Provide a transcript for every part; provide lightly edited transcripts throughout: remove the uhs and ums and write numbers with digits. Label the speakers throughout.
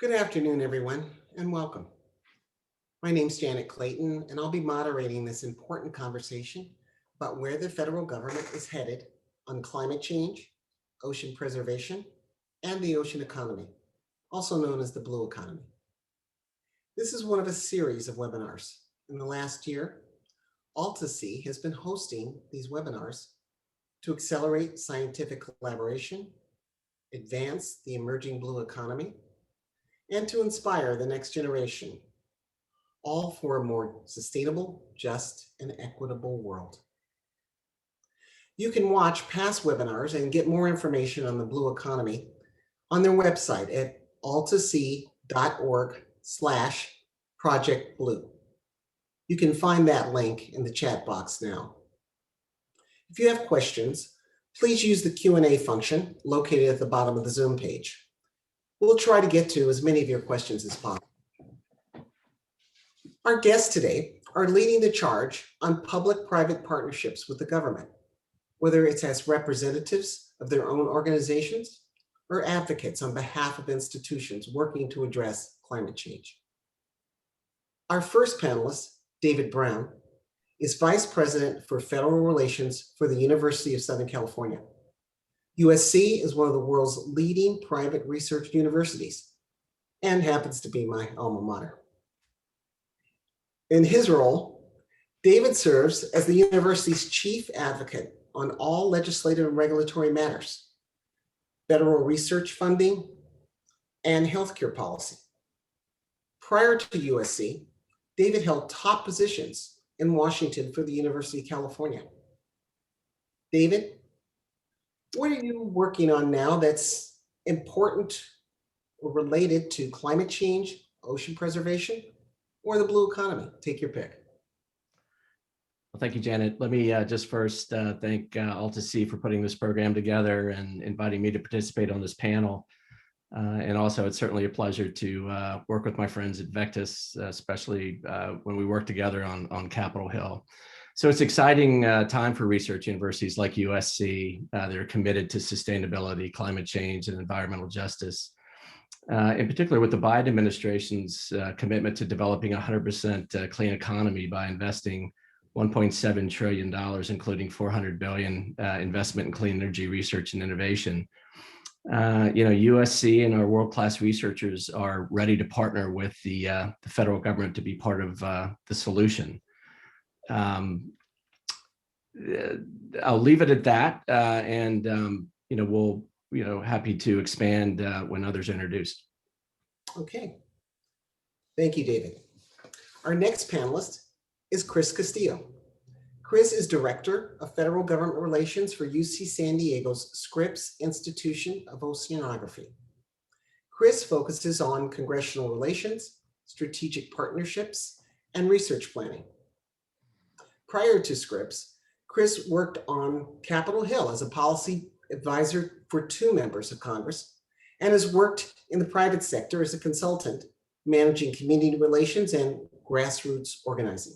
Speaker 1: Good afternoon, everyone, and welcome. My name's Janet Clayton, and I'll be moderating this important conversation about where the federal government is headed on climate change, ocean preservation, and the ocean economy, also known as the blue economy. This is one of a series of webinars. In the last year, AltaSea has been hosting these webinars to accelerate scientific collaboration, advance the emerging blue economy, and to inspire the next generation, all for a more sustainable, just, and equitable world. You can watch past webinars and get more information on the blue economy on their website at altasea.org/projectblue. You can find that link in the chat box now. If you have questions, please use the Q&A function located at the bottom of the Zoom page. We'll try to get to as many of your questions as possible. Our guests today are leading the charge on public-private partnerships with the government, whether it's as representatives of their own organizations or advocates on behalf of institutions working to address climate change. Our first panelist, David Brown, is Vice President for Federal Relations for the University of Southern California. USC is one of the world's leading private research universities and happens to be my alma mater. In his role, David serves as the university's chief advocate on all legislative and regulatory matters, federal research funding, and healthcare policy. Prior to USC, David held top positions in Washington for the University of California. David, what are you working on now that's important or related to climate change, ocean preservation, or the blue economy? Take your pick.
Speaker 2: Well, thank you, Janet. Let me just first thank AltaSea for putting this program together and inviting me to participate on this panel. And also, it's certainly a pleasure to work with my friends at Vectis, especially when we work together on Capitol Hill. So it's an exciting time for research universities like USC. They're committed to sustainability, climate change, and environmental justice. In particular, with the Biden administration's commitment to developing a 100% clean economy by investing $1.7 trillion, including $400 billion investment in clean energy research and innovation. USC and our world-class researchers are ready to partner with the federal government to be part of the solution. I'll leave it at that, and we'll happy to expand when others are introduced.
Speaker 1: Okay, thank you, David. Our next panelist is Chris Castillo. Chris is Director of Federal Government Relations for UC San Diego's Scripps Institution of Oceanography. Chris focuses on congressional relations, strategic partnerships, and research planning. Prior to Scripps, Chris worked on Capitol Hill as a policy advisor for 2 members of Congress and has worked in the private sector as a consultant, managing community relations and grassroots organizing.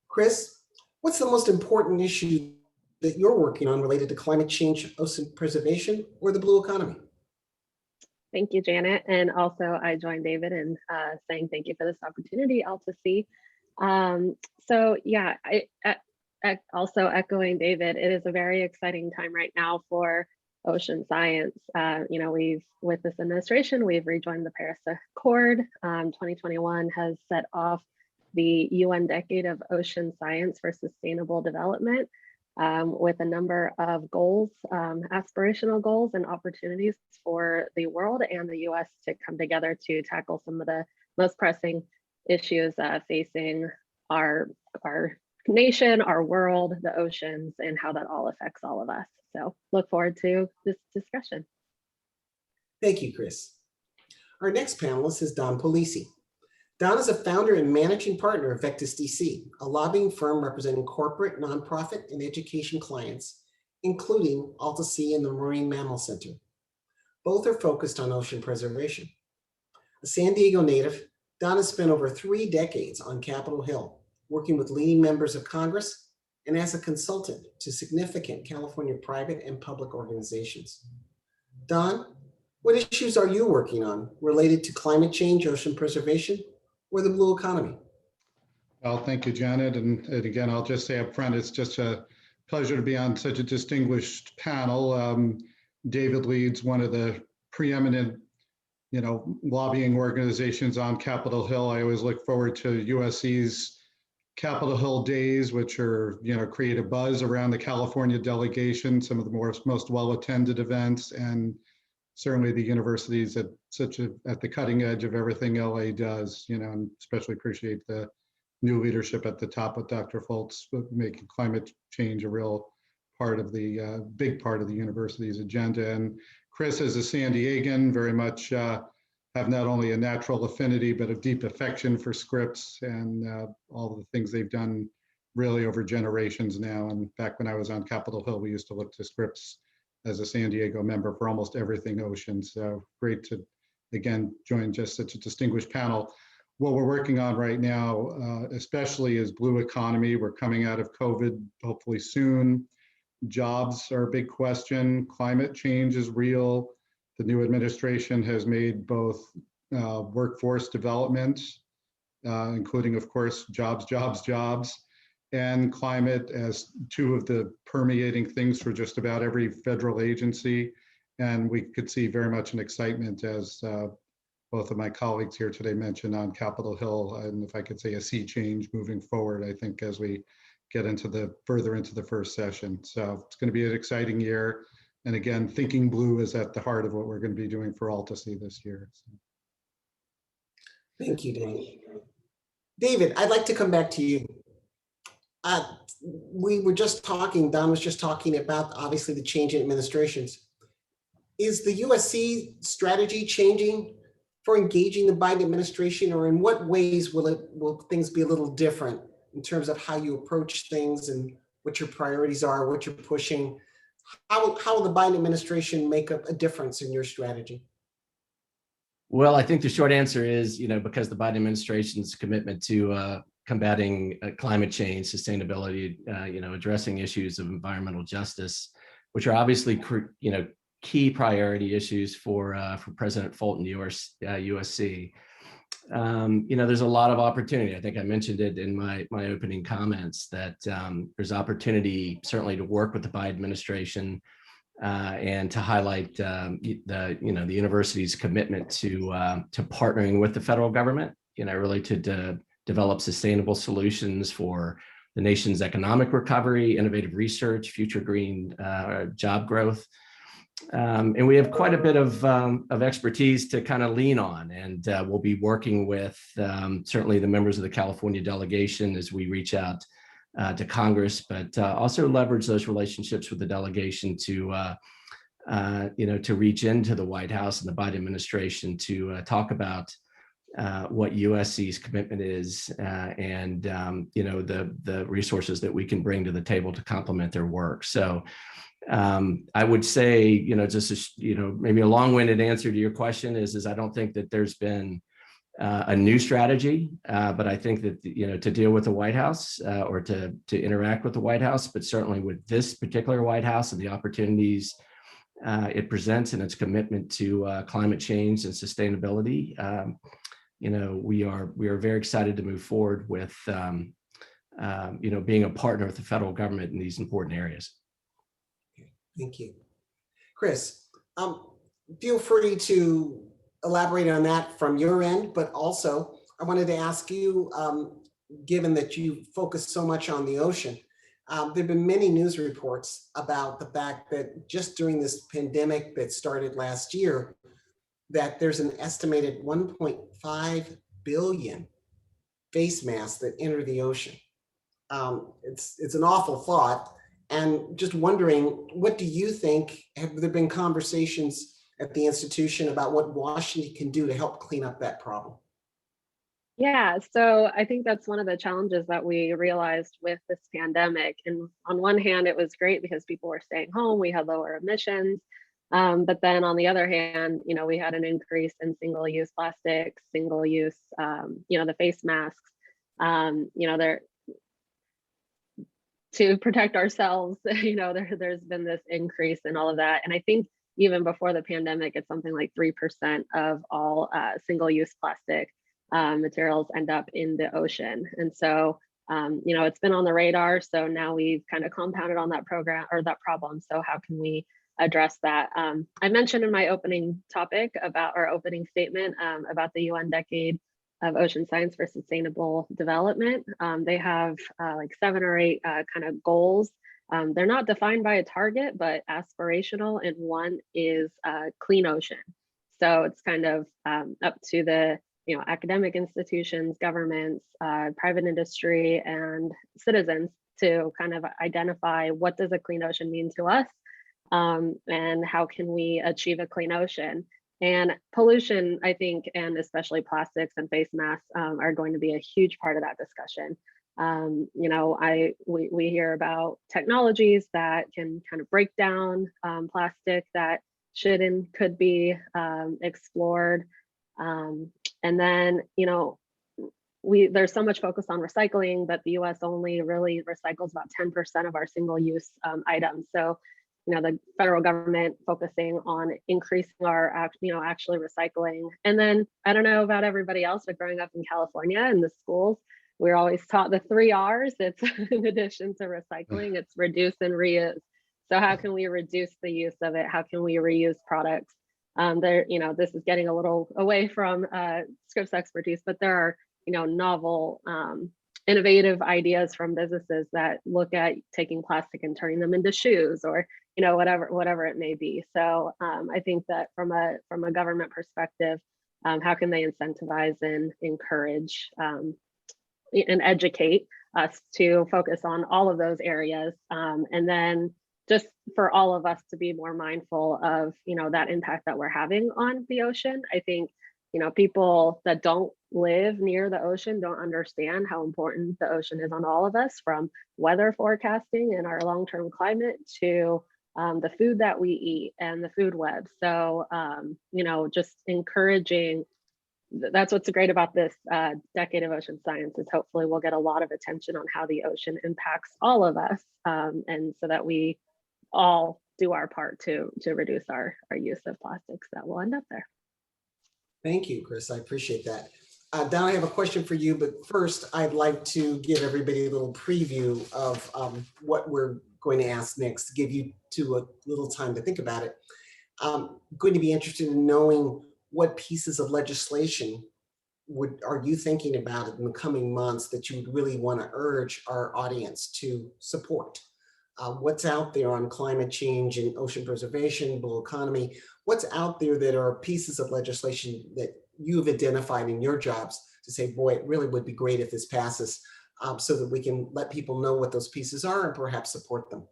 Speaker 1: Chris, what's the most important issue that you're working on related to climate change, ocean preservation, or the blue economy?
Speaker 3: Thank you, Janet. And also I join David in saying thank you for this opportunity, AltaSea. Also echoing David, it is a very exciting time right now for ocean science. With this administration, we've rejoined the Paris Accord. 2021 has set off the UN Decade of Ocean Science for Sustainable Development with a number of goals, aspirational goals and opportunities for the world and the US to come together to tackle some of the most pressing issues facing our nation, our world, the oceans, and how that all affects all of us. So look forward to this discussion.
Speaker 1: Thank you, Chris. Our next panelist is Don Palisi. Don is a founder and managing partner of Vectis DC, a lobbying firm representing corporate, nonprofit, and education clients, including AltaSea and the Marine Mammal Center. Both are focused on ocean preservation. A San Diego native, Don has spent over 3 decades on Capitol Hill, working with leading members of Congress and as a consultant to significant California private and public organizations. Don, What issues are you working on related to climate change, ocean preservation, or the blue economy?
Speaker 4: Well, thank you, Janet. And again, I'll just say up front, it's just a pleasure to be on such a distinguished panel. David leads one of the preeminent, lobbying organizations on Capitol Hill. I always look forward to USC's Capitol Hill Days, which are, create a buzz around the California delegation, some of the most well-attended events, and certainly the universities at the cutting edge of everything LA does, and especially appreciate the new leadership at the top with Dr. Foltz, making climate change a real part of the big part of the university's agenda. And Chris, as a San Diegan, very much have not only a natural affinity, but a deep affection for Scripps and all of the things they've done really over generations now. And back when I was on Capitol Hill, we used to look to Scripps as a San Diego member for almost everything ocean. So great to, again, join just such a distinguished panel. What we're working on right now, especially is blue economy. We're coming out of COVID, hopefully soon. Jobs are a big question. Climate change is real. The new administration has made both workforce development, including, of course, jobs, and climate as two of the permeating things for just about every federal agency. And we could see very much an excitement, as both of my colleagues here today mentioned, on Capitol Hill, and if I could say a sea change moving forward, I think, as we get further into the first session. So it's going to be an exciting year. And again, thinking blue is at the heart of what we're going to be doing for AltaSea this year. So.
Speaker 1: Thank you, David. David, I'd like to come back to you. We were just talking, Don was just talking about, obviously, the change in administrations. Is the USC strategy changing for engaging the Biden administration, or in what ways will things be a little different in terms of how you approach things and what your priorities are, what you're pushing? How will the Biden administration make a difference in your strategy?
Speaker 2: Well, I think the short answer is, because the Biden administration's commitment to combating climate change, sustainability, addressing issues of environmental justice, which are obviously, key priority issues for President Fulton, USC. There's a lot of opportunity. I think I mentioned it in my opening comments that there's opportunity certainly to work with the Biden administration and to highlight the university's commitment to partnering with the federal government, really to develop sustainable solutions for the nation's economic recovery, innovative research, future green job growth. And we have quite a bit of expertise to kind of lean on, and we'll be working with certainly the members of the California delegation as we reach out to Congress, but also leverage those relationships with the delegation to reach into the White House and the Biden administration to talk about what USC's commitment is and the resources that we can bring to the table to complement their work. So I would say, maybe a long-winded answer to your question is I don't think that there's been a new strategy, but I think that, to deal with the White House or to interact with the White House, but certainly with this particular White House and the opportunities it presents and its commitment to climate change and sustainability, we are very excited to move forward with, being a partner with the federal government in these important areas.
Speaker 1: Thank you. Chris, feel free to elaborate on that from your end, but also I wanted to ask you, given that you focus so much on the ocean, there have been many news reports about the fact that just during this pandemic that started last year, that there's an estimated 1.5 billion face masks that enter the ocean. It's an awful thought. And just wondering, what do you think? Have there been conversations at the institution about what Washington can do to help clean up that problem?
Speaker 3: Yeah, so I think that's one of the challenges that we realized with this pandemic. And on one hand, it was great because people were staying home, we had lower emissions. But then on the other hand, we had an increase in single-use plastics, single-use, the face masks, they're to protect ourselves, there's been this increase in all of that. And I think even before the pandemic, it's something like 3% of all single-use plastic materials end up in the ocean. And so, you know, it's been on the radar. So now we've kind of compounded on that program or that problem. So how can we address that? I mentioned in my opening topic about our opening statement about the UN Decade of Ocean Science for Sustainable Development. They have like 7 or 8 kind of goals. They're not defined by a target, but aspirational, and one is clean ocean. So it's kind of up to the academic institutions, governments, private industry, and citizens to kind of identify what does a clean ocean mean to us, and how can we achieve a clean ocean. And pollution, I think, and especially plastics and face masks are going to be a huge part of that discussion. You know, we hear about technologies that can kind of break down plastic that should and could be explored. And then, you know, there's so much focus on recycling, but the US only really recycles about 10% of our single-use items. So, you know, the federal government focusing on increasing our, actually recycling. And then I don't know about everybody else, but growing up in California in the schools, we're always taught the 3 R's. It's in addition to recycling, it's reduce and reuse. So how can we reduce the use of it? How can we reuse products? This is getting a little away from Scripps expertise, but there are, novel, innovative ideas from businesses that look at taking plastic and turning them into shoes, or whatever it may be. So I think that from a government perspective, how can they incentivize and encourage and educate us to focus on all of those areas, and then just for all of us to be more mindful of that impact that we're having on the ocean. I think people that don't live near the ocean don't understand how important the ocean is on all of us, from weather forecasting and our long-term climate to the food that we eat and the food web. So just encouraging. That's what's great about this decade of ocean science, is hopefully we'll get a lot of attention on how the ocean impacts all of us, and so that we all do our part to reduce our use of plastics that will end up there.
Speaker 1: Thank you, Chris. I appreciate that. Don, I have a question for you, but first I'd like to give everybody a little preview of what we're going to ask next, to give you a little time to think about it. I'm going to be interested in knowing what pieces of legislation are you thinking about in the coming months that you would really want to urge our audience to support? What's out there on climate change and ocean preservation, blue economy? What's out there that are pieces of legislation that you've identified in your jobs to say, boy, it really would be great if this passes, so that we can let people know what those pieces are and perhaps support them.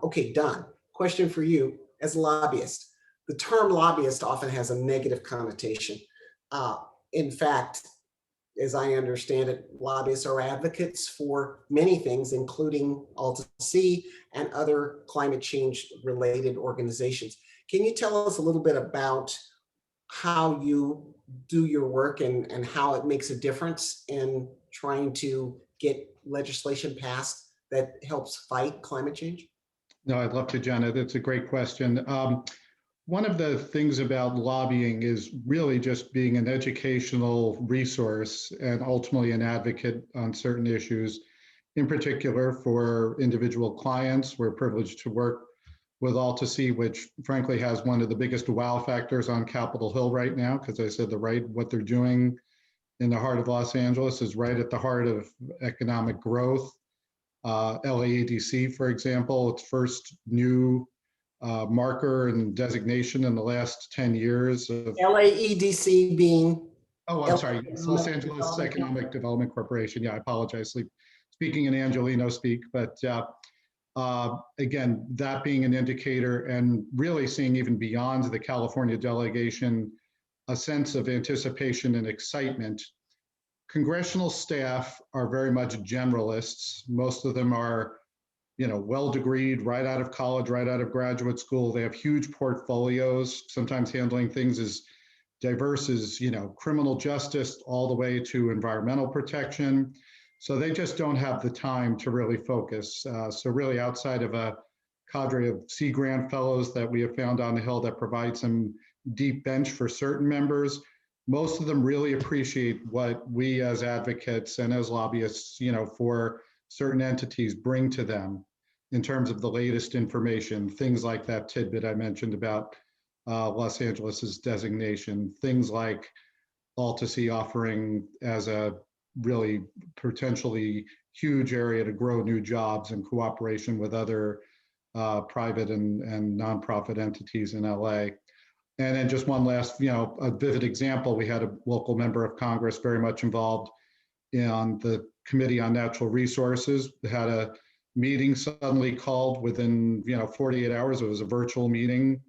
Speaker 1: Okay, Don, question for you as a lobbyist. The term lobbyist often has a negative connotation. In fact, as I understand it, lobbyists are advocates for many things, including AltaSea and other climate change related organizations. Can you tell us a little bit about how you do your work and how it makes a difference in trying to get legislation passed that helps fight climate change?
Speaker 4: No, I'd love to, Janet. It's a great question. One of the things about lobbying is really just being an educational resource and ultimately an advocate on certain issues. In particular, for individual clients, we're privileged to work with AltaSea, which frankly has one of the biggest wow factors on Capitol Hill right now, because I said what they're doing in the heart of Los Angeles is right at the heart of economic growth. LAADC, for example, its first new marker and designation in the last 10 years. Of,
Speaker 1: LAEDC being?
Speaker 4: Oh, I'm sorry, Los Angeles Economic Development Corporation. Yeah, I apologize. Speaking in Angelino speak, but again, that being an indicator and really seeing even beyond the California delegation, a sense of anticipation and excitement. Congressional staff are very much generalists. Most of them are well-degreed, right out of college, right out of graduate school. They have huge portfolios, sometimes handling things as diverse as, criminal justice all the way to environmental protection. So they just don't have the time to really focus. So really outside of a cadre of Sea Grant Fellows that we have found on the Hill that provide some deep bench for certain members. Most of them really appreciate what we as advocates and as lobbyists, for certain entities bring to them in terms of the latest information, things like that tidbit I mentioned about Los Angeles's designation, things like Palisi offering as a really potentially huge area to grow new jobs in cooperation with other private and nonprofit entities in LA. And then just one last, a vivid example, we had a local member of Congress very much involved in the Committee on Natural Resources, had a meeting suddenly called within 48 hours. It was a virtual meeting,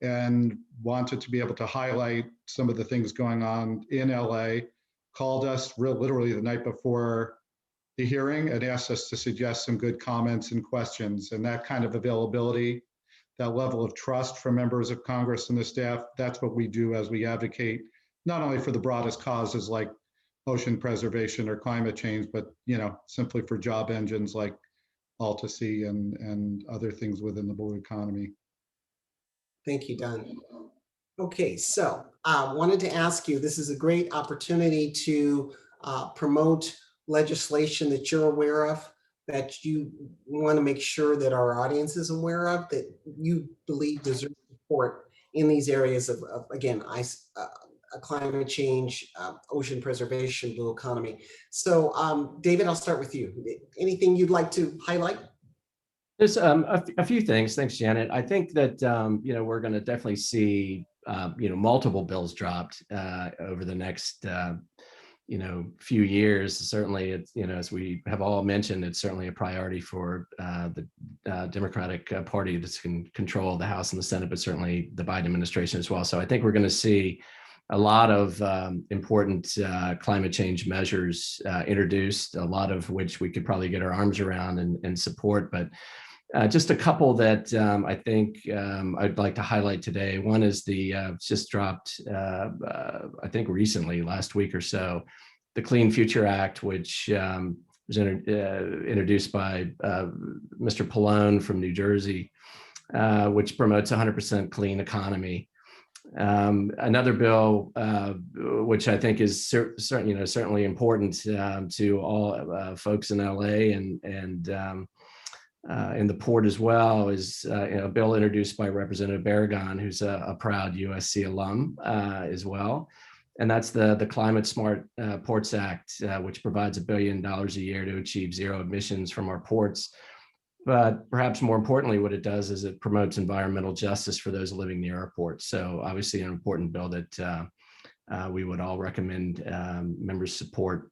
Speaker 4: and wanted to be able to highlight some of the things going on in LA, called us literally the night before the hearing and asked us to suggest some good comments and questions. And that kind of availability, that level of trust from members of Congress and the staff, that's what we do as we advocate, not only for the broadest causes like ocean preservation or climate change, but simply for job engines like Palisi and other things within the blue economy.
Speaker 1: Thank you, Don. Okay, so wanted to ask you, this is a great opportunity to promote legislation that you're aware of, that you want to make sure that our audience is aware of, that you believe deserve support in these areas of again, climate change, ocean preservation, blue economy. So David, I'll start with you. Anything you'd like to highlight?
Speaker 2: There's a few things. Thanks, Janet. I think that we're going to definitely see multiple bills dropped over the next few years. Certainly, it's as we have all mentioned, it's certainly a priority for the Democratic Party that's in control of the House and the Senate, but certainly the Biden administration as well. So I think we're going to see a lot of important climate change measures introduced, a lot of which we could probably get our arms around and support, but just a couple that I think I'd like to highlight today. One is the just dropped, I think recently, last week or so, the Clean Future Act, which was introduced by Mr. Pallone from New Jersey, which promotes 100% clean economy. Another bill, which I think is certainly important to all folks in LA and in the port as well, is a bill introduced by Representative Barragan, who's a proud USC alum as well. And that's the Climate Smart Ports Act, which provides $1 billion a year to achieve zero emissions from our ports. But perhaps more importantly, what it does is it promotes environmental justice for those living near our ports. So obviously an important bill that we would all recommend members support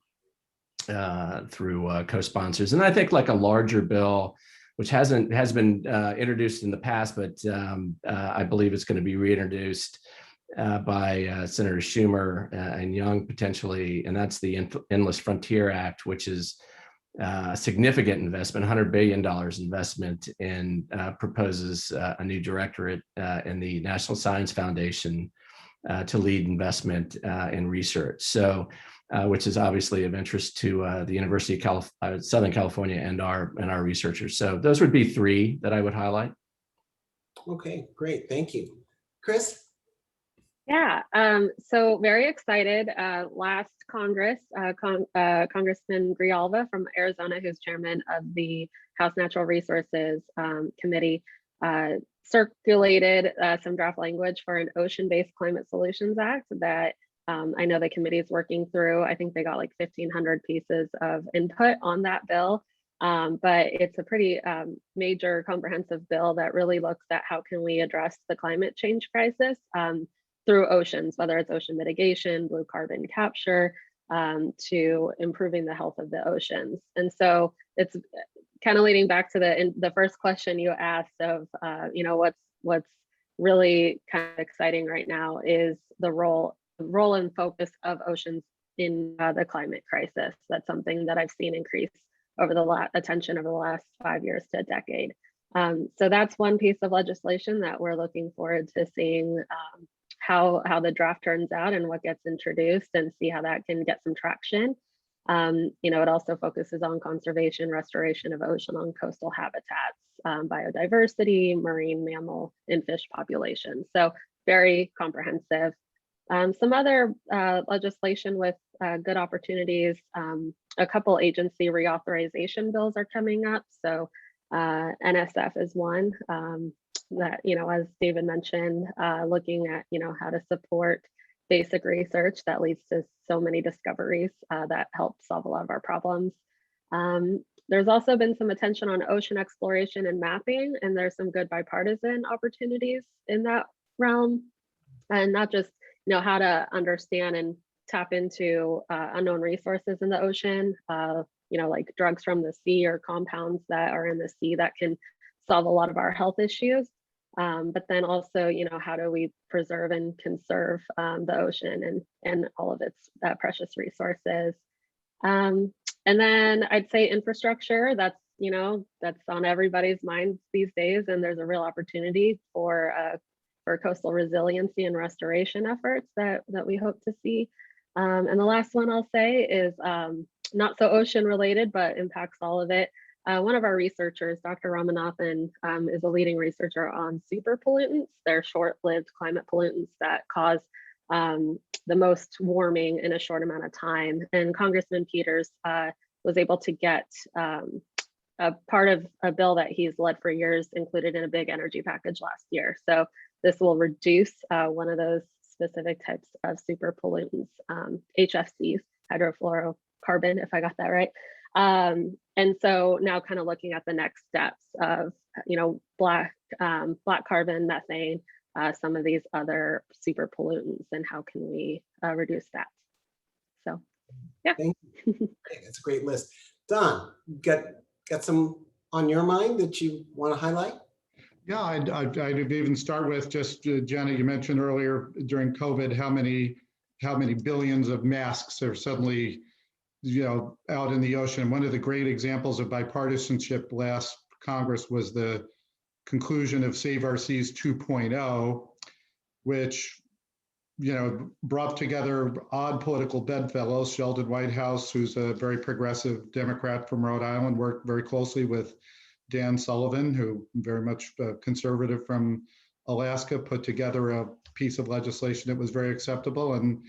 Speaker 2: through co-sponsors. And I think like a larger bill, which has been introduced in the past, but I believe it's going to be reintroduced by Senator Schumer and Young potentially, and that's the Endless Frontier Act, which is a significant investment, $100 billion investment, and proposes a new directorate in the National Science Foundation to lead investment in research. So, which is obviously of interest to the University of Southern California and our researchers. So those would be three that I would highlight.
Speaker 1: Okay, great, thank you. Chris?
Speaker 3: Yeah, so very excited. Last Congress, Congressman Grijalva from Arizona, who's chairman of the House Natural Resources Committee, circulated some draft language for an Ocean-Based Climate Solutions Act that I know the committee is working through. I think they got like 1,500 pieces of input on that bill, but it's a pretty major comprehensive bill that really looks at how can we address the climate change crisis through oceans, whether it's ocean mitigation, blue carbon capture, to improving the health of the oceans. And so it's kind of leading back to the first question you asked of, what's really kind of exciting right now is the role and focus of oceans in the climate crisis. That's something that I've seen increase over the attention over the last 5 years to a decade. So that's one piece of legislation that we're looking forward to seeing how the draft turns out and what gets introduced, and see how that can get some traction. It also focuses on conservation, restoration of ocean on coastal habitats. biodiversity, marine mammal and fish populations. So very comprehensive. Some other legislation with good opportunities. A couple agency reauthorization bills are coming up. So NSF is one that, as David mentioned, looking at, how to support basic research that leads to so many discoveries that help solve a lot of our problems. There's also been some attention on ocean exploration and mapping, and there's some good bipartisan opportunities in that realm. And not just, how to understand and tap into unknown resources in the ocean, like drugs from the sea or compounds that are in the sea that can solve a lot of our health issues. But then also, how do we preserve and conserve the ocean and all of its precious resources. And then I'd say infrastructure, that's on everybody's minds these days. And there's a real opportunity for coastal resiliency and restoration efforts that we hope to see. And the last one I'll say is not so ocean related, but impacts all of it. One of our researchers, Dr. Ramanathan, is a leading researcher on super pollutants. They're short-lived climate pollutants that cause the most warming in a short amount of time. And Congressman Peters was able to get a part of a bill that he's led for years included in a big energy package last year. So this will reduce one of those specific types of super pollutants, HFCs, hydrofluorocarbon, if I got that right. And so now kind of looking at the next steps of, black carbon, methane, some of these other super pollutants, and how can we reduce that? So, yeah.
Speaker 1: Thank you. Great. That's a great list. Don, got some on your mind that you want to highlight?
Speaker 4: Yeah, I'd even start with just, Janet, you mentioned earlier during COVID, how many billions of masks are suddenly, out in the ocean. One of the great examples of bipartisanship last Congress was the conclusion of Save Our Seas 2.0, which, brought together odd political bedfellows. Sheldon Whitehouse, who's a very progressive Democrat from Rhode Island, worked very closely with Dan Sullivan, who very much conservative from Alaska, put together a piece of legislation that was very acceptable. And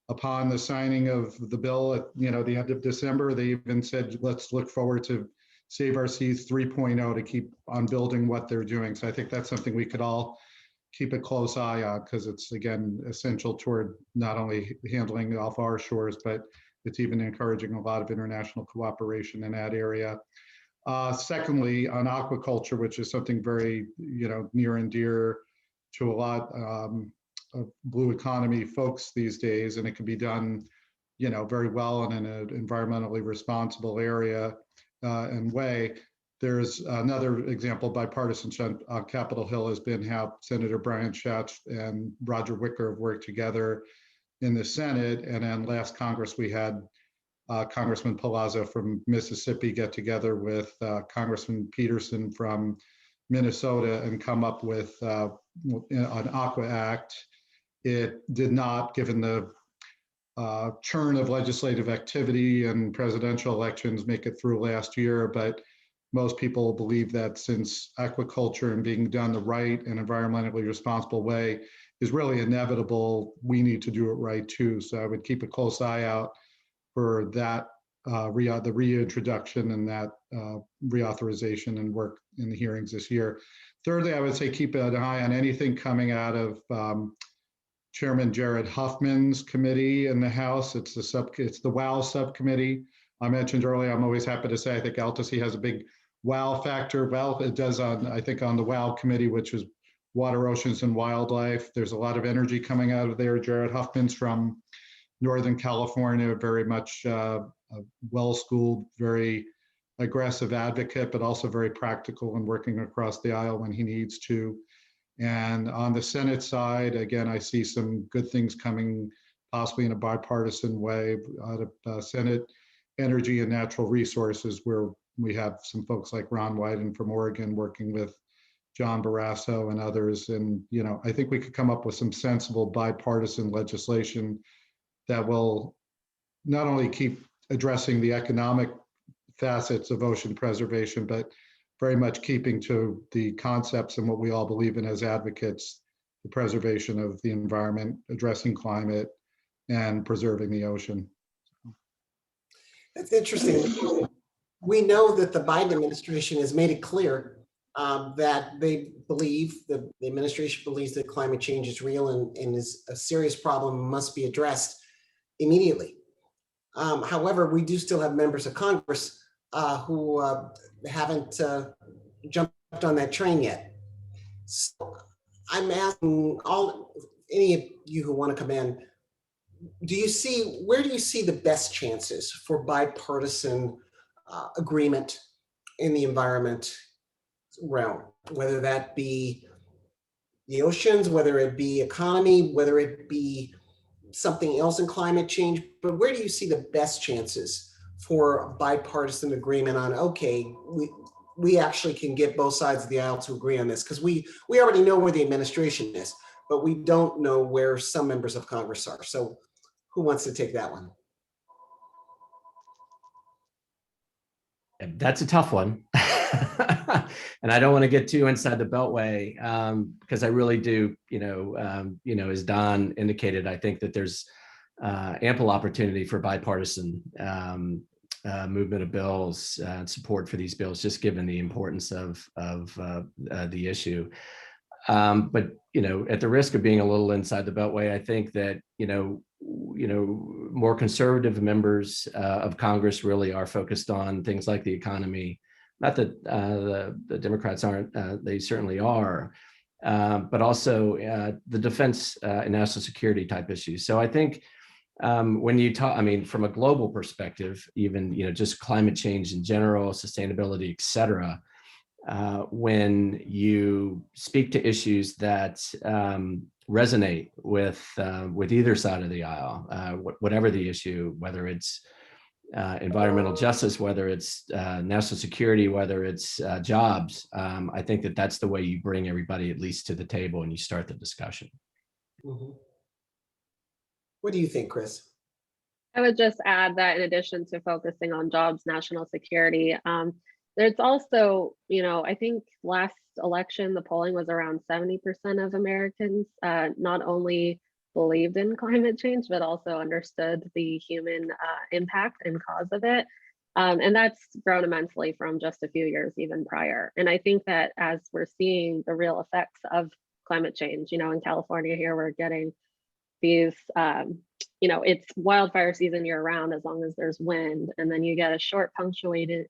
Speaker 4: upon the signing of the bill at the end of December, they even said, let's look forward to Save Our Seas 3.0 to keep on building what they're doing. So I think that's something we could all keep a close eye on, because it's, again, essential toward not only handling off our shores, but it's even encouraging a lot of international cooperation in that area. Secondly, on aquaculture, which is something very, near and dear to a lot of blue economy folks these days, and it can be done, very well and in an environmentally responsible area and way. There's another example, bipartisan on Capitol Hill, has been how Senator Brian Schatz and Roger Wicker have worked together in the Senate. And then last Congress, we had Congressman Palazzo from Mississippi get together with Congressman Peterson from Minnesota and come up with an Aqua Act. It did not, given the churn of legislative activity and presidential elections, make it through last year, but most people believe that since aquaculture and being done the right and environmentally responsible way is really inevitable, we need to do it right too. So I would keep a close eye out for that, the reintroduction and that reauthorization and work in the hearings this year. Thirdly, I would say keep an eye on anything coming out of Chairman Jared Huffman's committee in the House. It's the WOW subcommittee. I mentioned earlier, I'm always happy to say, I think Altesi has a big WOW factor. Well, it does on the WOW committee, which is Water, Oceans, and Wildlife. There's a lot of energy coming out of there. Jared Huffman's from Northern California, very much a well-schooled, very aggressive advocate, but also very practical and working across the aisle when he needs to. And on the Senate side, again, I see some good things coming, possibly in a bipartisan way, out of Senate Energy and Natural Resources, where we have some folks like Ron Wyden from Oregon working with John Barrasso and others. And, I think we could come up with some sensible bipartisan legislation that will not only keep addressing the economic facets of ocean preservation, but very much keeping to the concepts and what we all believe in as advocates, the preservation of the environment, addressing climate, and preserving the ocean.
Speaker 1: That's interesting. We know that the Biden administration has made it clear that they believe, the administration believes that climate change is real and is a serious problem and must be addressed immediately. However, we do still have members of Congress who haven't jumped on that train yet. So I'm asking any of you who want to come in, where do you see the best chances for bipartisan agreement in the environment realm, whether that be the oceans, whether it be economy, whether it be something else in climate change, but where do you see the best chances for bipartisan agreement on, okay, we actually can get both sides of the aisle to agree on this? Because we already know where the administration is, but we don't know where some members of Congress are. So who wants to take that one?
Speaker 2: That's a tough one. And I don't want to get too inside the beltway because I really do, as Don indicated, I think that there's ample opportunity for bipartisan movement of bills, support for these bills, just given the importance of the issue. But at the risk of being a little inside the beltway, I think that more conservative members of Congress really are focused on things like the economy. Not that the Democrats aren't; they certainly are, but also the defense and national security type issues. So I think when you talk, from a global perspective, even just climate change in general, sustainability, et cetera. When you speak to issues that resonate with either side of the aisle, whatever the issue, whether it's environmental justice, whether it's national security, whether it's jobs, I think that that's the way you bring everybody at least to the table and you start the discussion.
Speaker 1: Mm-hmm. What do you think, Chris?
Speaker 3: I would just add that in addition to focusing on jobs, national security, there's also, I think last election, the polling was around 70% of Americans not only believed in climate change, but also understood the human impact and cause of it. And that's grown immensely from just a few years even prior. And I think that as we're seeing the real effects of climate change, in California here, we're getting these, it's wildfire season year round as long as there's wind. And then you get a short punctuated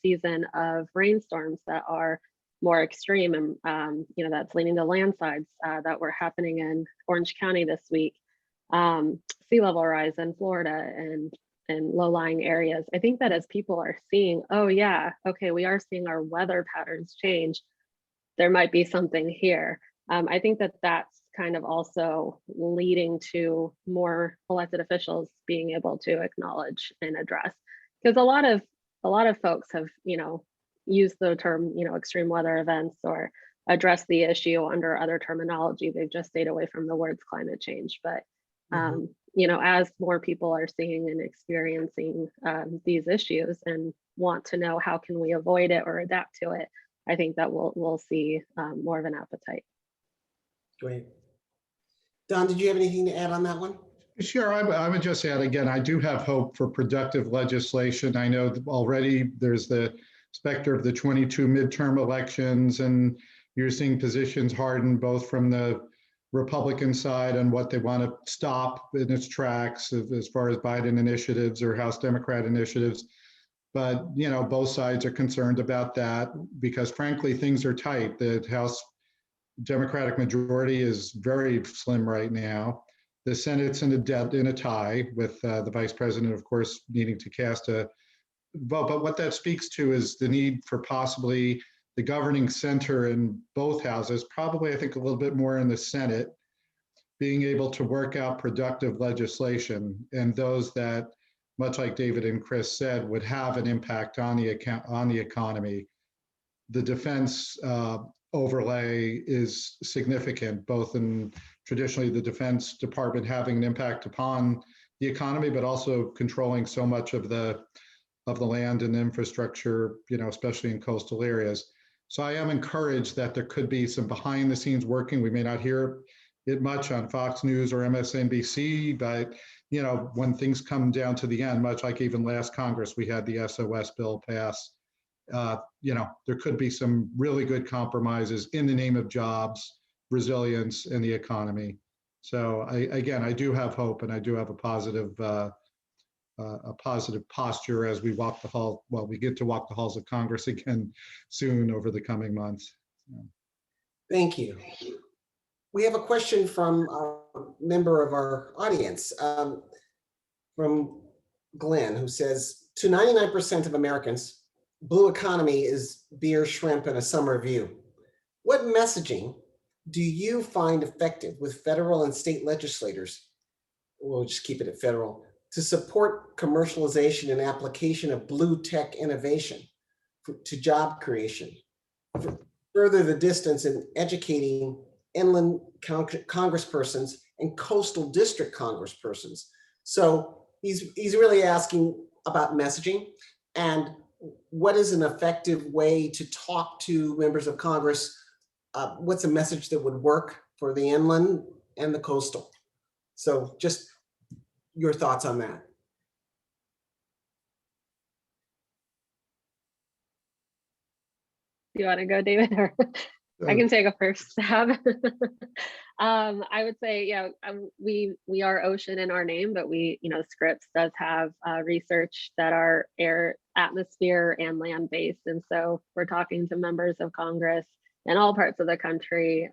Speaker 3: season of rainstorms that are more extreme, and that's leading to landslides that were happening in Orange County this week, sea level rise in Florida and low-lying areas. I think that as people are seeing, oh yeah, okay, we are seeing our weather patterns change, there might be something here. I think that that's kind of also leading to more elected officials being able to acknowledge and address, because a lot of folks have, used the term, extreme weather events or address the issue under other terminology. They've just stayed away from the words climate change. But, as more people are seeing and experiencing these issues and want to know how can we avoid it or adapt to it, I think that we'll see more of an appetite.
Speaker 1: Great. Don, did you have anything to add on that one?
Speaker 4: Sure, I would just add again, I do have hope for productive legislation. I know already there's the specter of the 22 midterm elections, and you're seeing positions harden both from the Republican side on what they want to stop in its tracks as far as Biden initiatives or House Democrat initiatives. But, both sides are concerned about that because frankly, things are tight. The House Democratic majority is very slim right now. The Senate's in a tie with the vice president, of course, needing to cast a vote. But what that speaks to is the need for possibly the governing center in both houses, probably I think a little bit more in the Senate, being able to work out productive legislation, and those that, much like David and Chris said, would have an impact on the economy. The defense overlay is significant, both in traditionally the Defense Department having an impact upon the economy, but also controlling so much of the of the land and infrastructure, especially in coastal areas. So I am encouraged that there could be some behind the scenes working. We may not hear it much on Fox News or MSNBC, but when things come down to the end, much like even last Congress, we had the SOS bill pass. There could be some really good compromises in the name of jobs, resilience, and the economy. So I do have hope, and I do have a positive posture as we walk the hall. Well, we get to walk the halls of Congress again soon over the coming months.
Speaker 1: Thank you. We have a question from a member of our audience, from Glenn, who says, to 99% of Americans, blue economy is beer, shrimp, and a summer view. What messaging do you find effective with federal and state legislators, we'll just keep it at federal, to support commercialization and application of blue tech innovation to job creation, further the distance in educating inland congresspersons and coastal district congresspersons? So he's really asking about messaging and what is an effective way to talk to members of Congress. What's a message that would work for the inland and the coastal? So just your thoughts on that.
Speaker 3: Do you want to go, David, or I can take a first stab? I would say, we are ocean in our name, but Scripps does have research that are air, atmosphere, and land based. And so we're talking to members of Congress in all parts of the country,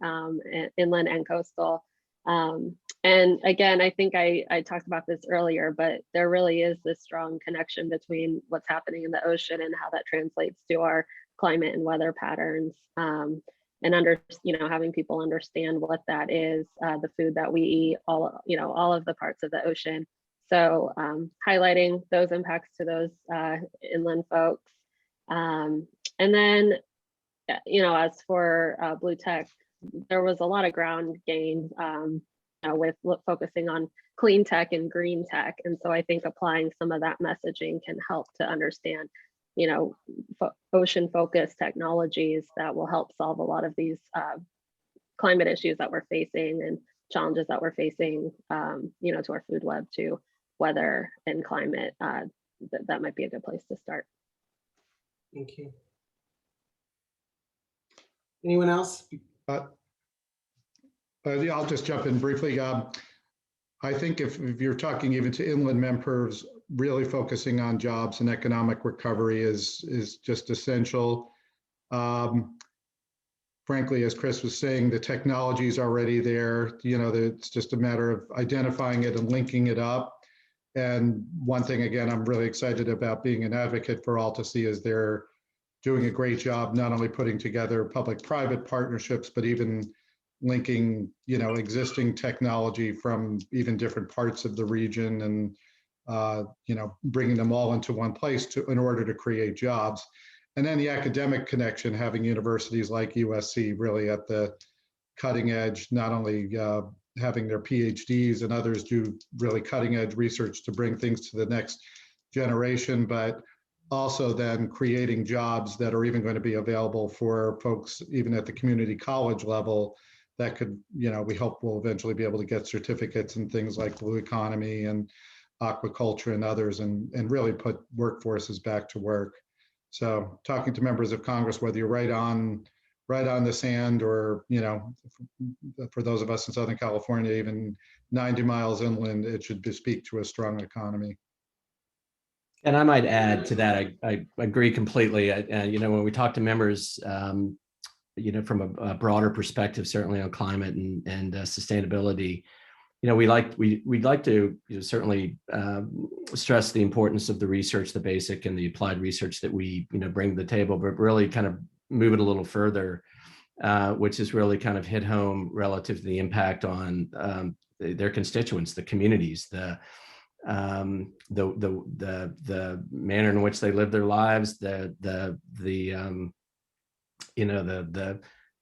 Speaker 3: inland and coastal. And again, I think I talked about this earlier, but there really is this strong connection between what's happening in the ocean and how that translates to our climate and weather patterns. And having people understand what that is, the food that we eat, all of the parts of the ocean. So highlighting those impacts to those inland folks. And then, as for blue tech, there was a lot of ground gained with focusing on clean tech and green tech. And so I think applying some of that messaging can help to understand ocean focused technologies that will help solve a lot of these climate issues that we're facing and challenges that we're facing, to our food web, to weather and climate. That might be a good place to start.
Speaker 1: Thank you. Anyone else?
Speaker 4: I'll just jump in briefly. I think if you're talking even to inland members, really focusing on jobs and economic recovery is just essential. Frankly, as Chris was saying, the technology is already there. It's just a matter of identifying it and linking it up. And one thing, again, I'm really excited about being an advocate for Alta-C is they're doing a great job, not only putting together public-private partnerships, but even linking, existing technology from even different parts of the region and, bringing them all into one place in order to create jobs. And then the academic connection, having universities like USC really at the cutting edge, not only having their PhDs and others do really cutting edge research to bring things to the next generation, but also then creating jobs that are even going to be available for folks even at the community college level that could, we hope will eventually be able to get certificates in things like blue economy and aquaculture and others, and really put workforces back to work. So talking to members of Congress, whether you're right on the sand or, for those of us in Southern California, even 90 miles inland, it should speak to a strong economy.
Speaker 2: And I might add to that, I agree completely. When we talk to members, from a broader perspective, certainly on climate and sustainability, we'd like to certainly stress the importance of the research, the basic and the applied research that we bring to the table, but really kind of move it a little further, which is really kind of hit home relative to the impact on their constituents, the communities, the manner in which they live their lives, the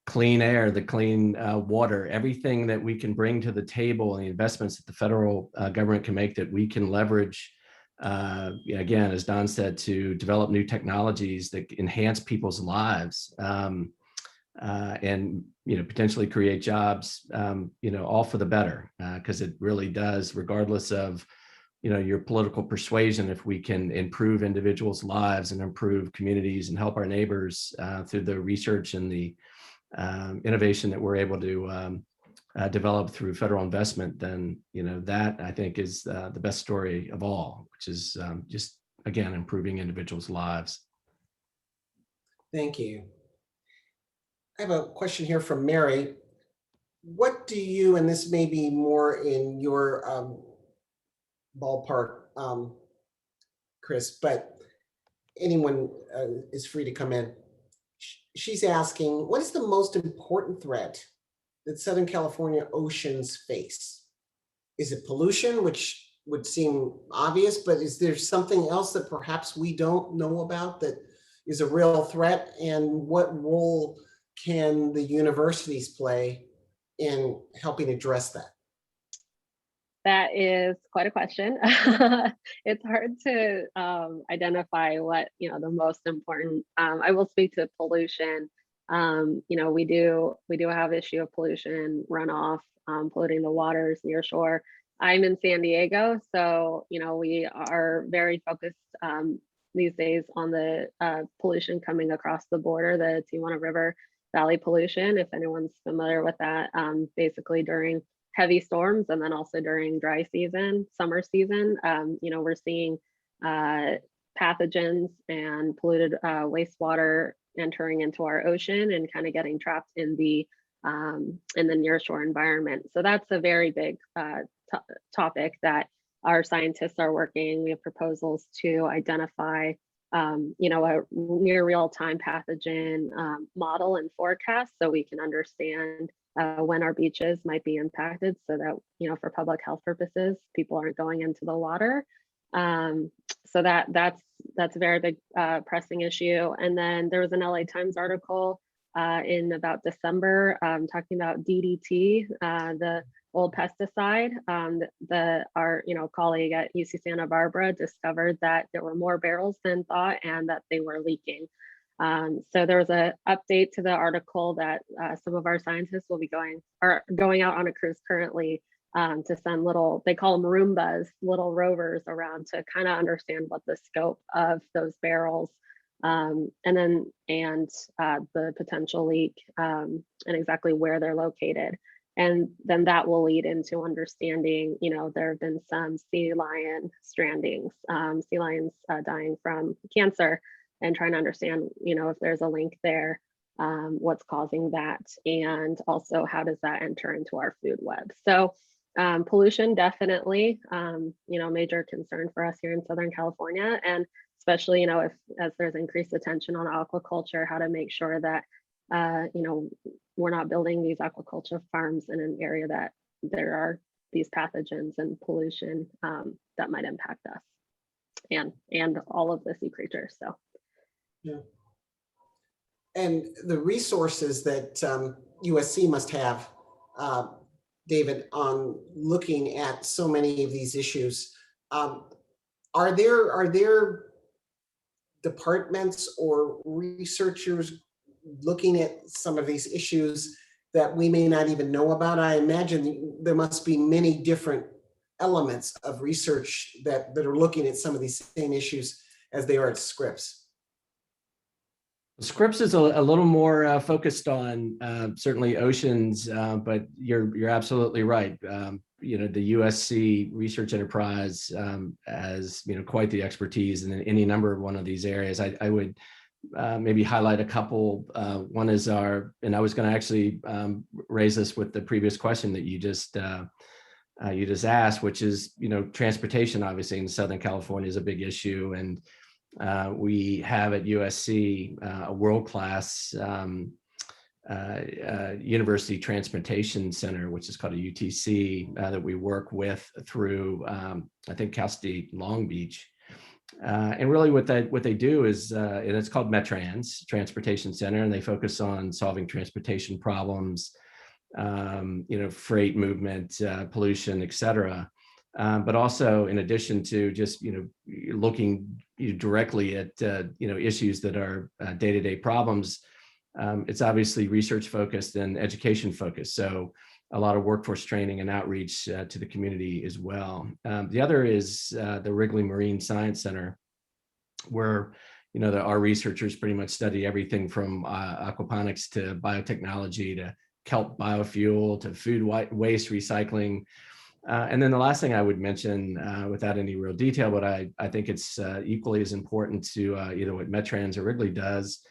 Speaker 2: clean air, the clean water, everything that we can bring to the table and the investments that the federal government can make that we can leverage again, as Don said, to develop new technologies that enhance people's lives, and potentially create jobs, all for the better, because it really does, regardless of your political persuasion. If we can improve individuals' lives and improve communities and help our neighbors through the research and the innovation that we're able to develop through federal investment, then that, I think, is the best story of all, which is just, again, improving individuals' lives.
Speaker 1: Thank you. I have a question here from Mary. What do you, and this may be more in your ballpark, Chris, but anyone is free to come in. She's asking, what is the most important threat that Southern California oceans face? Is it pollution, which would seem obvious, but is there something else that perhaps we don't know about that is a real threat? And what role can the universities play in helping address that?
Speaker 3: That is quite a question. It's hard to identify what the most important. I will speak to pollution. We do have issue of pollution, runoff, polluting the waters near shore. I'm in San Diego, so we are very focused these days on the pollution coming across the border, the Tijuana River Valley pollution. If anyone's familiar with that, basically during heavy storms and then also during dry season, summer season, we're seeing pathogens and polluted wastewater entering into our ocean and kind of getting trapped in the nearshore environment. So that's a very big topic that our scientists are working. We have proposals to identify a near real-time pathogen model and forecast, so we can understand when our beaches might be impacted, so that for public health purposes, people aren't going into the water. So that's a very big pressing issue. And then there was an LA Times article in about December talking about DDT, the old pesticide. Our colleague at UC Santa Barbara discovered that there were more barrels than thought and that they were leaking. So there was an update to the article that some of our scientists will be going out on a cruise currently to send little, they call them Roombas, little rovers around to kind of understand what the scope of those barrels and the potential leak and exactly where they're located. And then that will lead into understanding, there have been some sea lion strandings, sea lions dying from cancer, and trying to understand, if there's a link there, what's causing that, and also how does that enter into our food web. So pollution, definitely, major concern for us here in Southern California, and especially, as there's increased attention on aquaculture, how to make sure that, we're not building these aquaculture farms in an area that there are these pathogens and pollution that might impact us and all of the sea creatures. So.
Speaker 1: Yeah. And the resources that USC must have, David, on looking at so many of these issues, are there departments or researchers looking at some of these issues that we may not even know about? I imagine there must be many different elements of research that are looking at some of these same issues as they are at Scripps.
Speaker 2: Scripps is a little more focused on certainly oceans, but you're absolutely right. The USC research enterprise has quite the expertise in any number of one of these areas. I would maybe highlight a couple. One is and I was going to actually raise this with the previous question that you just asked, which is transportation. Obviously, in Southern California is a big issue, and we have at USC a world-class University Transportation Center, which is called a UTC, that we work with through, I think, Cal State Long Beach. And really what they do is, and it's called Metrans Transportation Center, and they focus on solving transportation problems, freight movement, pollution, et cetera. but also in addition to just, looking directly at, issues that are day-to-day problems, it's obviously research focused and education focused. So a lot of workforce training and outreach to the community as well. The other is the Wrigley Marine Science Center, where our researchers pretty much study everything from aquaponics to biotechnology to kelp biofuel to food waste recycling. And then the last thing I would mention, without any real detail, but I think it's equally as important to either what Metrans or Wrigley does,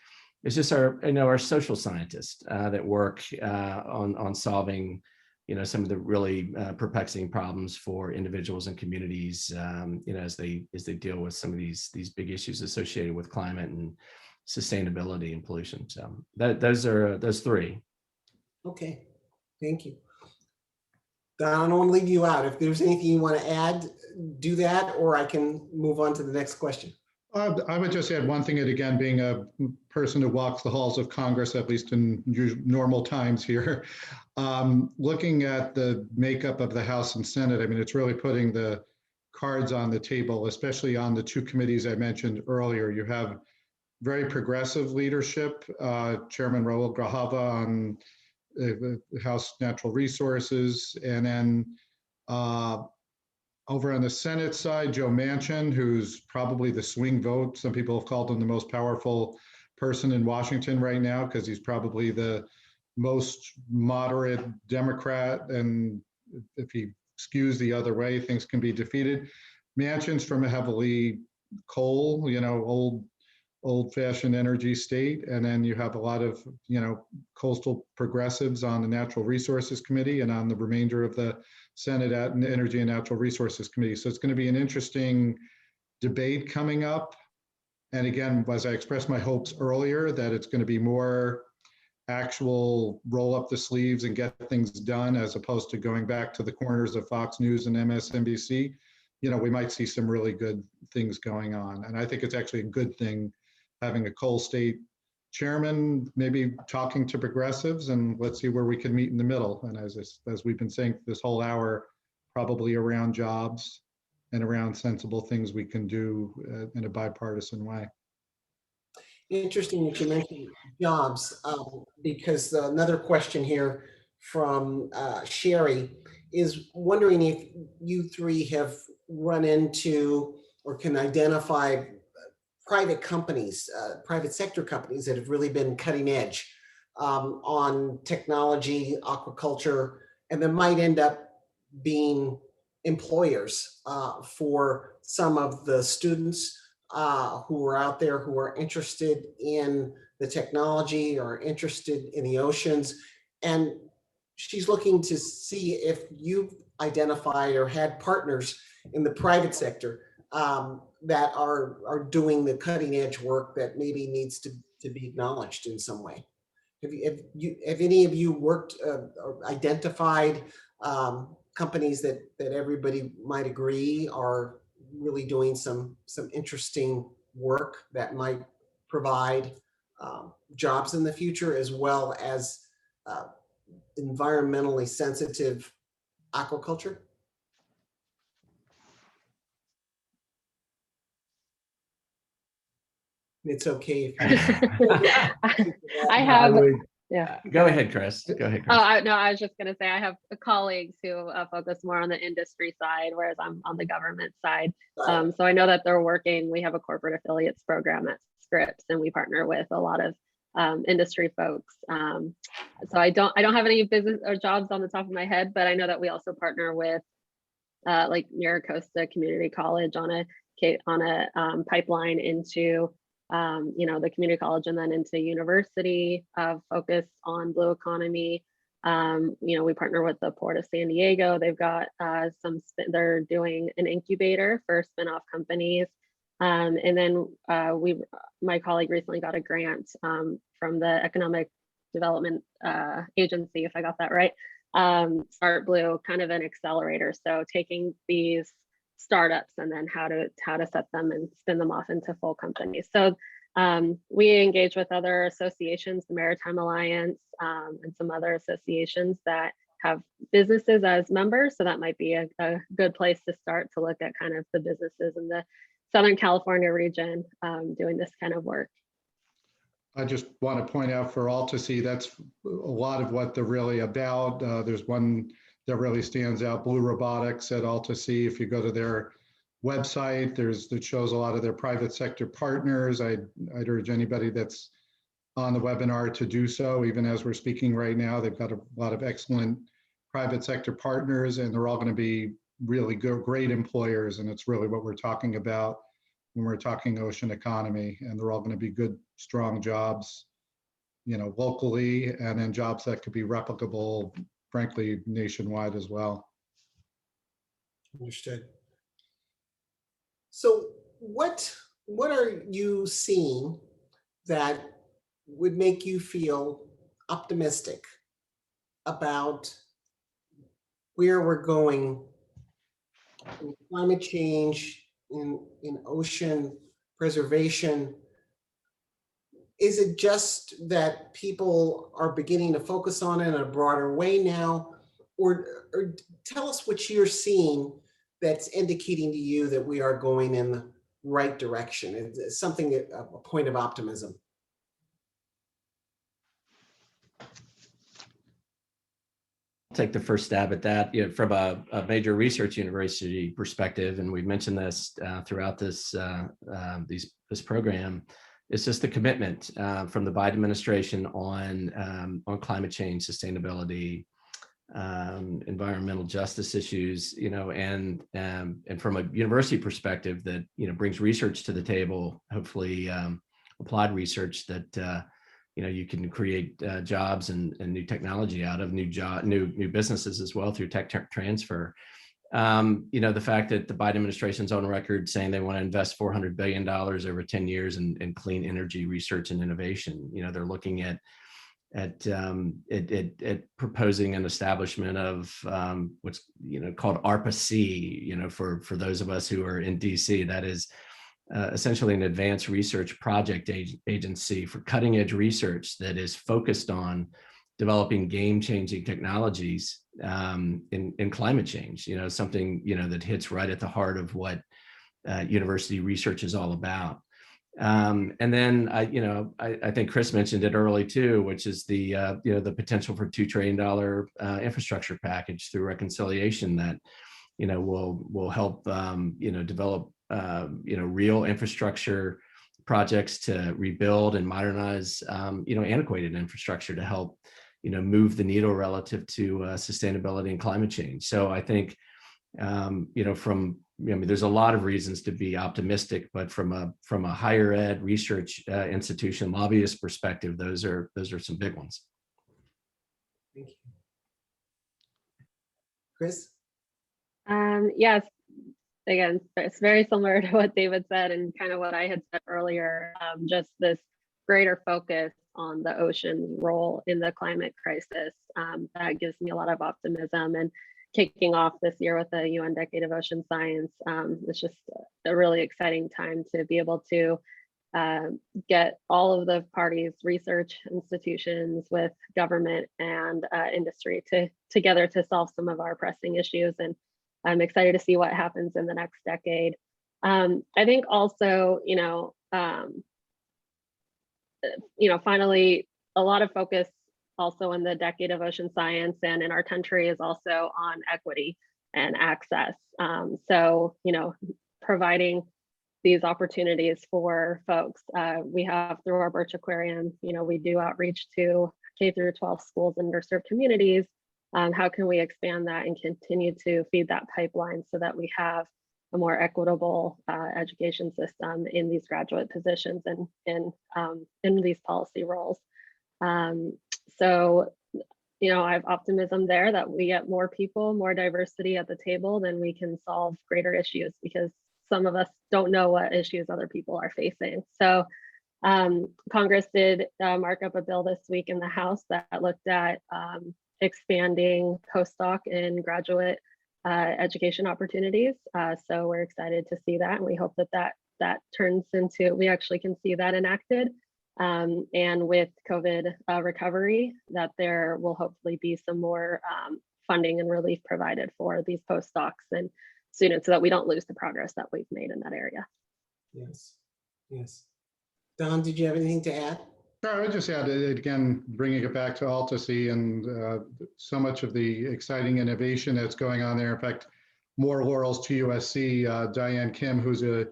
Speaker 2: is just our social scientists that work on solving some of the really perplexing problems for individuals and communities, as they deal with some of these big issues associated with climate and sustainability and pollution. So those three.
Speaker 1: Okay, thank you. Don, I don't want to leave you out. If there's anything you want to add, do that, or I can move on to the next question.
Speaker 4: I would just add one thing, and again, being a person who walks the halls of Congress, at least in normal times here, looking at the makeup of the House and Senate, I mean, it's really putting the cards on the table, especially on the two committees I mentioned earlier. You have very progressive leadership, Chairman Raul Grijalva on House Natural Resources, and then over on the Senate side, Joe Manchin, who's probably the swing vote. Some people have called him the most powerful person in Washington right now because he's probably the most moderate Democrat. And if he skews the other way, things can be defeated. Manchin's from a heavily coal, old-fashioned energy state. And then you have a lot of, coastal progressives on the Natural Resources Committee and on the remainder of the Senate Energy and Natural Resources Committee. So it's going to be an interesting debate coming up. And again, as I expressed my hopes earlier, that it's going to be more actual roll up the sleeves and get things done, as opposed to going back to the corners of Fox News and MSNBC. We might see some really good things going on. And I think it's actually a good thing having a coal state chairman, maybe talking to progressives, and let's see where we can meet in the middle. And as we've been saying this whole hour, probably around jobs and around sensible things we can do in a bipartisan way.
Speaker 1: Interesting that you mentioned jobs, because another question here from Sherry is wondering if you three have run into or can identify private companies, private sector companies that have really been cutting edge on technology, aquaculture, and that might end up being employers for some of the students who are out there who are interested in the technology or interested in the oceans. And she's looking to see if you've identified or had partners in the private sector that are doing the cutting edge work that maybe needs to be acknowledged in some way. Have any of you worked or identified companies that everybody might agree are really doing some interesting work that might provide jobs in the future, as well as environmentally sensitive aquaculture? It's okay if
Speaker 3: I have.
Speaker 2: Go ahead, Chris. Go ahead, Chris.
Speaker 3: Oh, no, I was just going to say I have colleagues who focus more on the industry side, whereas I'm on the government side. So I know that they're working. We have a corporate affiliates program at Scripps, and we partner with a lot of industry folks. So I don't have any business or jobs on the top of my head, but I know that we also partner with like Miracosta Community College on a pipeline into the community college and then into university focused on blue economy. We partner with the Port of San Diego. They've got they're doing an incubator for spinoff companies. And then my colleague recently got a grant from the Economic Development Agency, if I got that right, Start Blue, kind of an accelerator. So taking these startups and then how to set them and spin them off into full companies. So we engage with other associations, the Maritime Alliance, and some other associations that have businesses as members. So that might be a good place to start to look at kind of the businesses in the Southern California region doing this kind of work.
Speaker 4: I just want to point out for all to see, that's a lot of what they're really about. There's one that really stands out, Blue Robotics at Alta Sea. If you go to their website, that shows a lot of their private sector partners. I'd urge anybody that's on the webinar to do so. Even as we're speaking right now, they've got a lot of excellent private sector partners, and they're all going to be really good, great employers. And it's really what we're talking about when we're talking ocean economy, and they're all going to be good, strong jobs, locally, and then jobs that could be replicable, frankly, nationwide as well.
Speaker 1: Understood. So what are you seeing that would make you feel optimistic about where we're going in climate change, in ocean preservation? Is it just that people are beginning to focus on it in a broader way now? Or tell us what you're seeing that's indicating to you that we are going in the right direction. It's something, a point of optimism.
Speaker 2: Take the first stab at that, from a major research university perspective, and we've mentioned this throughout this program. It's just the commitment from the Biden administration on climate change, sustainability, environmental justice issues, and from a university perspective that brings research to the table, hopefully applied research that you can create jobs and new technology out of new businesses as well through tech transfer. The fact that the Biden administration's on record saying they want to invest $400 billion over 10 years in clean energy research and innovation. They're looking at proposing an establishment of what's called ARPA-C. For those of us who are in DC, that is essentially an advanced research project agency for cutting edge research that is focused on developing game-changing technologies in climate change, something that hits right at the heart of what university research is all about. And then I think Chris mentioned it early too, which is the potential for $2 trillion infrastructure package through reconciliation that will help develop real infrastructure projects to rebuild and modernize antiquated infrastructure to help move the needle relative to sustainability and climate change. So I think there's a lot of reasons to be optimistic, but from a higher ed research institution lobbyist perspective, those are some big ones.
Speaker 1: Thank you. Chris?
Speaker 3: Yes, again, it's very similar to what David said and kind of what I had said earlier, just this greater focus on the ocean's role in the climate crisis. That gives me a lot of optimism, and kicking off this year with the UN Decade of Ocean Science, it's just a really exciting time to be able to get all of the parties, research institutions with government and industry together to solve some of our pressing issues. And I'm excited to see what happens in the next decade. I think also, finally, a lot of focus also in the Decade of Ocean Science and in our country is also on equity and access. So, providing these opportunities for folks. We have, through our Birch Aquarium, we do outreach to K through 12 schools and underserved communities. How can we expand that and continue to feed that pipeline so that we have a more equitable education system in these graduate positions and in these policy roles? So, I have optimism there that we get more people, more diversity at the table, then we can solve greater issues, because some of us don't know what issues other people are facing. So Congress did mark up a bill this week in the House that looked at expanding postdoc and graduate education opportunities. So we're excited to see that, and we hope that turns into, we actually can see that enacted. And with COVID recovery, that there will hopefully be some more funding and relief provided for these postdocs and students so that we don't lose the progress that we've made in that area.
Speaker 1: Yes, yes. Don, did you have anything to add?
Speaker 4: Sure, I would just add, again, bringing it back to Altusy and so much of the exciting innovation that's going on there. In fact, more laurels to USC. Diane Kim, who's a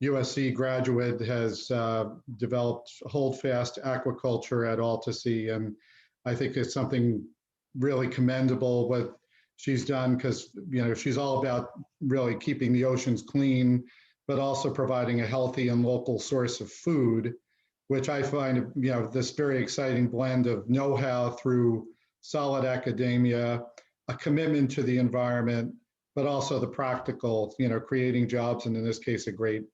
Speaker 4: USC graduate, has developed holdfast aquaculture at Altusy, and I think it's something really commendable what she's done, because she's all about really keeping the oceans clean, but also providing a healthy and local source of food, which I find, this very exciting blend of know-how through solid academia, a commitment to the environment, but also the practical, creating jobs, and in this case, a great,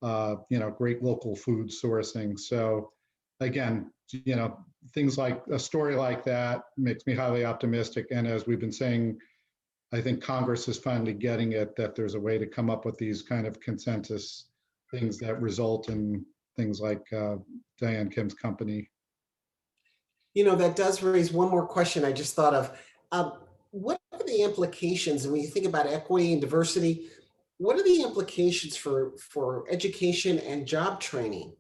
Speaker 4: great local food sourcing. So again, things like a story like that makes me highly optimistic. And as we've been saying, I think Congress is finally getting it, that there's a way to come up with these kind of consensus things that result in things like Diane Kim's company.
Speaker 1: That does raise one more question I just thought of. What are the implications, and when you think about equity and diversity, what are the implications for education and job training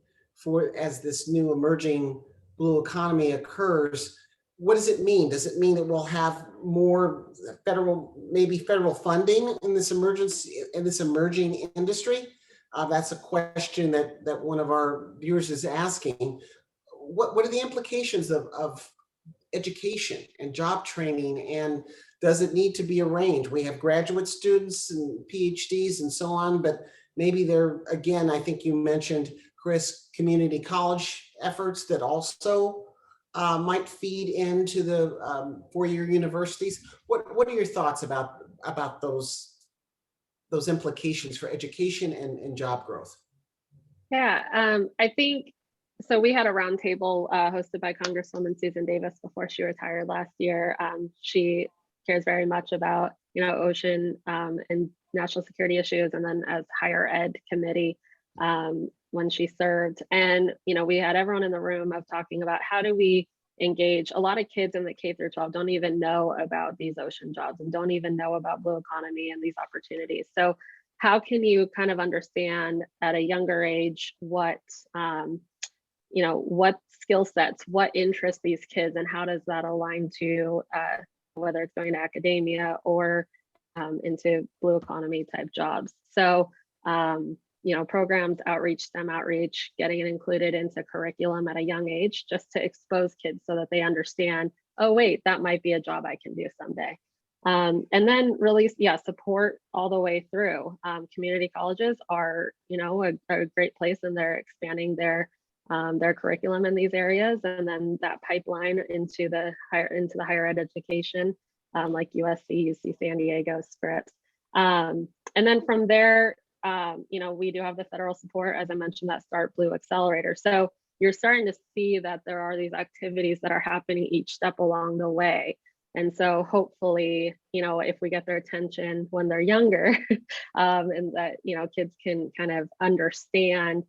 Speaker 1: as this new emerging blue economy occurs? What does it mean? Does it mean that we'll have more federal funding in this emerging industry? That's a question that one of our viewers is asking. What are the implications of education and job training, and does it need to be arranged? We have graduate students and PhDs and so on, but maybe they're, again, I think you mentioned, Chris, community college efforts that also might feed into the four-year universities. What are your thoughts about those implications for education and job growth?
Speaker 3: Yeah, I think, so we had a roundtable hosted by Congresswoman Susan Davis before she retired last year. She cares very much about, ocean and national security issues, and then as higher ed committee when she served. And, we had everyone in the room of talking about how do we engage. A lot of kids in the K through 12 don't even know about these ocean jobs and don't even know about blue economy and these opportunities. So how can you kind of understand at a younger age what what skill sets, what interests these kids, and how does that align to whether it's going to academia or into blue economy type jobs. So, programs, outreach, STEM outreach, getting it included into curriculum at a young age, just to expose kids so that they understand, oh, wait, that might be a job I can do someday. And then really, support all the way through. Community colleges are, a great place, and they're expanding their curriculum in these areas, and then that pipeline into the higher ed education, like USC, UC San Diego, Scripps, and then from there, we do have the federal support, as I mentioned, that Start Blue Accelerator. So you're starting to see that there are these activities that are happening each step along the way. And so hopefully, if we get their attention when they're younger, and that, kids can kind of understand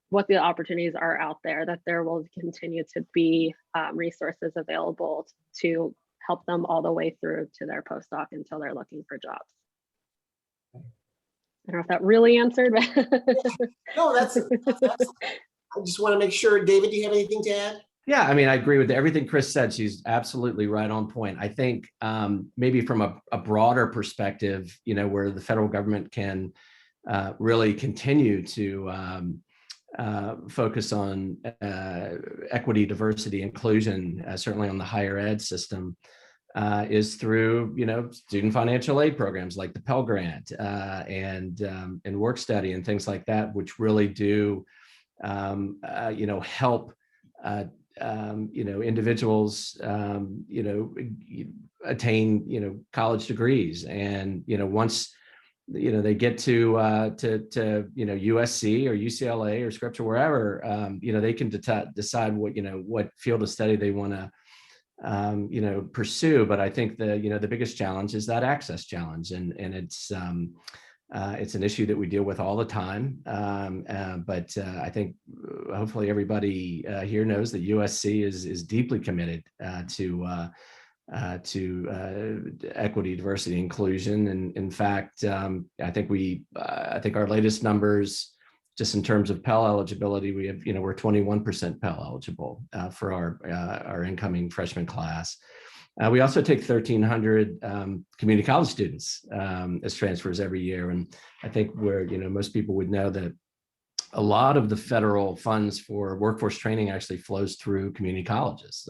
Speaker 3: what the opportunities are out there, that there will continue to be resources available to help them all the way through to their postdoc until they're looking for jobs. I don't know if that really answered.
Speaker 1: No, that's excellent. I just want to make sure. David, do you have anything to add?
Speaker 2: Yeah, I mean, I agree with everything Chris said. She's absolutely right on point. I think maybe from a broader perspective, where the federal government can really continue to focus on equity, diversity, inclusion, certainly on the higher ed system, is through student financial aid programs like the Pell Grant and work study and things like that, which really do help individuals attain college degrees, and once they get to USC or UCLA or Scripps or wherever, they can decide what field of study they want to pursue. But I think the biggest challenge is that access challenge, and it's an issue that we deal with all the time. But I think hopefully everybody here knows that USC is deeply committed to equity, diversity, inclusion. And in fact, I think our latest numbers, just in terms of Pell eligibility, we have, we're 21% Pell eligible for our incoming freshman class. We also take 1,300 community college students as transfers every year. And I think most people would know that a lot of the federal funds for workforce training actually flows through community colleges.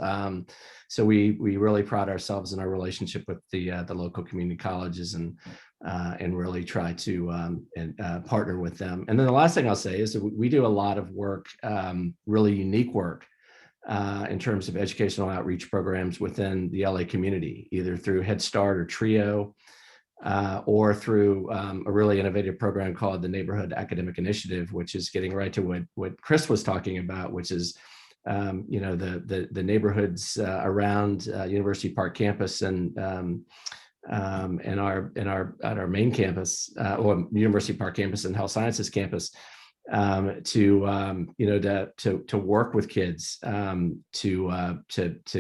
Speaker 2: So we really pride ourselves in our relationship with the local community colleges and really try to partner with them. And then the last thing I'll say is that we do a lot of work, really unique work, in terms of educational outreach programs within the LA community, either through Head Start or TRIO, or through a really innovative program called the Neighborhood Academic Initiative, which is getting right to what Chris was talking about, which is the neighborhoods around University Park campus and at our main campus, or University Park campus and Health Sciences campus, to work with kids to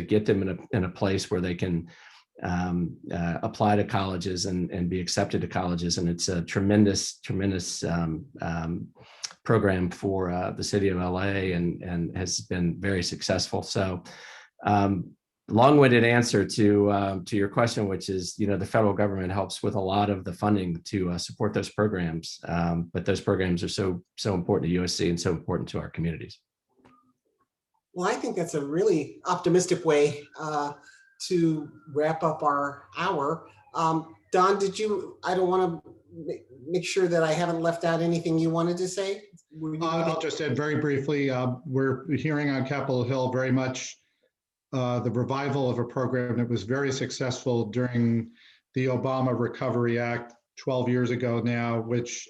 Speaker 2: get them in a place where they can apply to colleges and be accepted to colleges. And it's a tremendous program for the city of LA and has been very successful. So long-winded answer to your question, which is, the federal government helps with a lot of the funding to support those programs. But those programs are so important to USC and so important to our communities.
Speaker 1: Well, I think that's a really optimistic way to wrap up our hour. Don, I don't want to make sure that I haven't left out anything you wanted to say.
Speaker 4: I'll just add very briefly, we're hearing on Capitol Hill very much the revival of a program that was very successful during the Obama Recovery Act 12 years ago now, which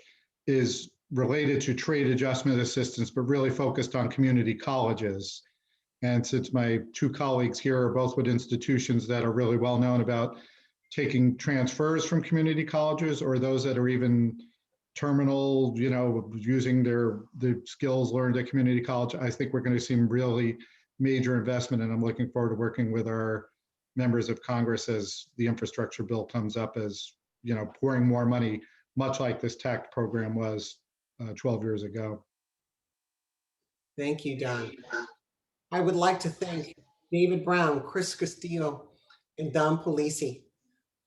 Speaker 4: is related to trade adjustment assistance, but really focused on community colleges. And since my two colleagues here are both with institutions that are really well known about taking transfers from community colleges, or those that are even terminal, using the skills learned at community college, I think we're going to see really major investment. And I'm looking forward to working with our members of Congress as the infrastructure bill comes up, as pouring more money, much like this TACT program was 12 years ago.
Speaker 1: Thank you, Don. I would like to thank David Brown, Chris Castillo, and Don Palisi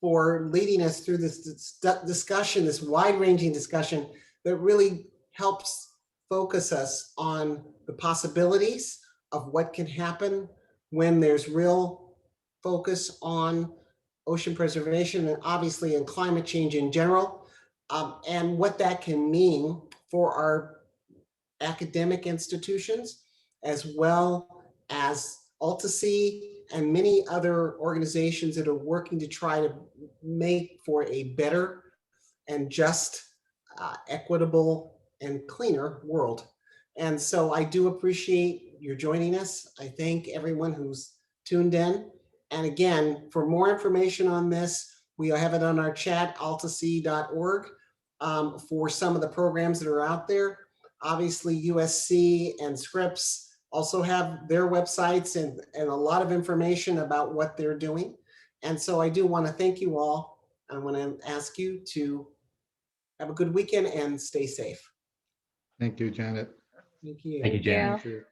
Speaker 1: for leading us through this discussion, this wide-ranging discussion that really helps focus us on the possibilities of what can happen when there's real focus on ocean preservation and obviously in climate change in general, and what that can mean for our academic institutions, as well as AltaSea and many other organizations that are working to try to make for a better and just, equitable and cleaner world. And so I do appreciate your joining us. I thank everyone who's tuned in. And again, for more information on this, we have it on our chat, altasea.org, for some of the programs that are out there. Obviously, USC and Scripps also have their websites and a lot of information about what they're doing. And so I do want to thank you all. I want to ask you to have a good weekend and stay safe.
Speaker 4: Thank you, Janet.
Speaker 1: Thank you.
Speaker 2: Thank you, Jan.
Speaker 3: Yeah.
Speaker 4: Thank you.